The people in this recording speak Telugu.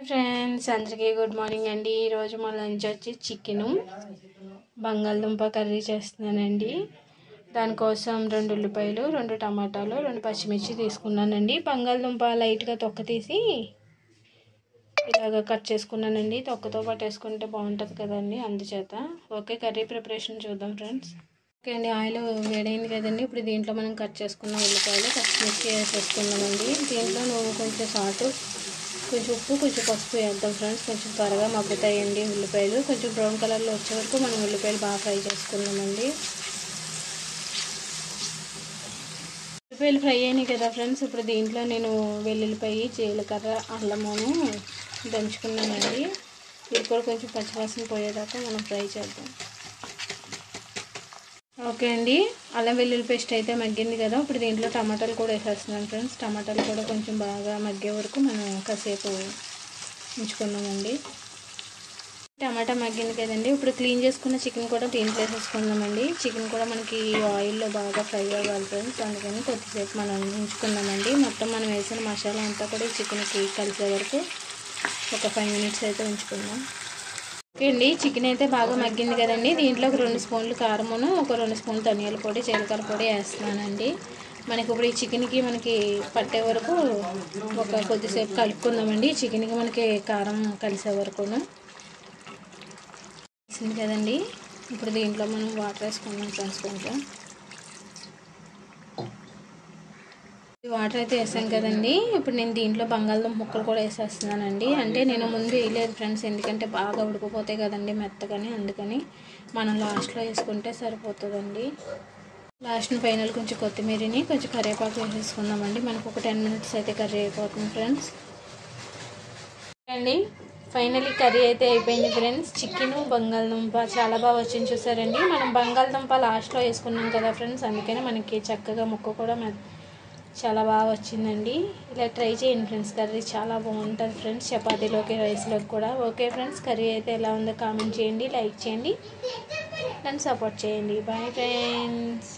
ఫ్రెండ్స్ అందరికీ గుడ్ మార్నింగ్ అండి. ఈరోజు మా లంచ్ వచ్చి చికెను బంగాళదుంప కర్రీ చేస్తున్నానండి. దానికోసం 2 ఉల్లిపాయలు, 2 టమాటాలు, 2 పచ్చిమిర్చి తీసుకున్నానండి. బంగాళదుంప లైట్గా తొక్క తీసి ఇలాగ కట్ చేసుకున్నానండి. తొక్కతో పట్టేసుకుంటే బాగుంటుంది కదండి, అందుచేత. ఓకే, కర్రీ ప్రిపరేషన్ చూద్దాం ఫ్రెండ్స్. ఓకే అండి, ఆయిల్ వేడైంది కదండి. ఇప్పుడు దీంట్లో మనం కట్ చేసుకున్న ఉల్లిపాయలు, పచ్చిమిర్చి వేసేసుకున్నామండి. దీంట్లో కొంచెం సాల్ట్, కొంచెం ఉప్పు, కొంచెం పసుపు వేద్దాం ఫ్రెండ్స్. కొంచెం త్వరగా మగ్గుతాయండి ఉల్లిపాయలు. కొంచెం బ్రౌన్ కలర్లో వచ్చే వరకు మనం ఉల్లిపాయలు బాగా ఫ్రై చేసుకున్నామండి. ఉల్లిపాయలు ఫ్రై అయినాయి కదా ఫ్రెండ్స్. ఇప్పుడు దీంట్లో నేను వెల్లుల్లిపాయ, జీలకర్ర, అల్లమును దంచుకున్నానండి. ఇది కూడా కొంచెం పచ్చివాసన పోయేదాకా మనం ఫ్రై చేద్దాం. ఓకే అండి, అల్లం వెల్లుల్లి పేస్ట్ అయితే మగ్గింది కదా. ఇప్పుడు దీంట్లో టమాటాలు కూడా వేసేస్తున్నాను ఫ్రెండ్స్. టమాటాలు కూడా కొంచెం బాగా మగ్గే వరకు మనం కాసేపు ఉంచుకున్నామండి. టమాటా మగ్గింది కదండి. ఇప్పుడు క్లీన్ చేసుకున్న చికెన్ కూడా దీంట్లో వేసేసుకుందామండి. చికెన్ కూడా మనకి ఆయిల్లో బాగా ఫ్రై అవ్వాలి ఫ్రెండ్స్, అందుకని కొద్దిసేపు మనం ఉంచుకున్నామండి. మొత్తం మనం వేసిన మసాలా అంతా కూడా చికెన్కి కలిసే వరకు ఒక 5 మినిట్స్ అయితే ఉంచుకుందాం. ఓకే అండి, చికెన్ అయితే బాగా మగ్గింది కదండి. దీంట్లో ఒక 2 స్పూన్లు కారమును, ఒక 2 స్పూన్లు ధనియాల పొడి, జీలకర్ర పొడి వేస్తున్నానండి. మనకి ఇప్పుడు ఈ చికెన్కి మనకి పట్టే వరకు ఒక కొద్దిసేపు కలుపుకుందామండి. చికెన్కి మనకి కారం కలిసే వరకును వేసింది కదండి. ఇప్పుడు దీంట్లో మనం వాటర్ వేసుకుందాం ఫ్రెండ్స్. కొంచెం వాటర్ అయితే వేసాం కదండి. ఇప్పుడు నేను దీంట్లో బంగాళదుంప ముక్కలు కూడా వేసేస్తున్నానండి. అంటే నేను ముందు వేయలేదు ఫ్రెండ్స్, ఎందుకంటే బాగా ఉడికిపోతాయి కదండి మెత్తగాని, అందుకని మనం లాస్ట్లో వేసుకుంటే సరిపోతుందండి. లాస్ట్ని ఫైనల్ కొంచెం కొత్తిమీరని, కొంచెం కరివేపాకు వేసేసుకుందామండి. మనకు ఒక 10 మినిట్స్ అయితే కర్రీ అయిపోతుంది ఫ్రెండ్స్. అండి, ఫైనల్లీ కర్రీ అయితే అయిపోయింది ఫ్రెండ్స్. చికెన్ బంగాళదుంప చాలా బాగా వచ్చింది చూసారండి. మనం బంగాళదుంప లాస్ట్లో వేసుకున్నాం కదా ఫ్రెండ్స్, అందుకని మనకి చక్కగా ముక్క కూడా చాలా బాగా వచ్చిందండి. ఇలా ట్రై చేయండి ఫ్రెండ్స్, కర్రీ చాలా బాగుంటుంది ఫ్రెండ్స్, చపాతీలోకి, రైస్లోకి కూడా. ఓకే ఫ్రెండ్స్, కర్రీ అయితే ఎలా ఉందో కామెంట్ చేయండి, లైక్ చేయండి, నన్ను సపోర్ట్ చేయండి. Bye friends.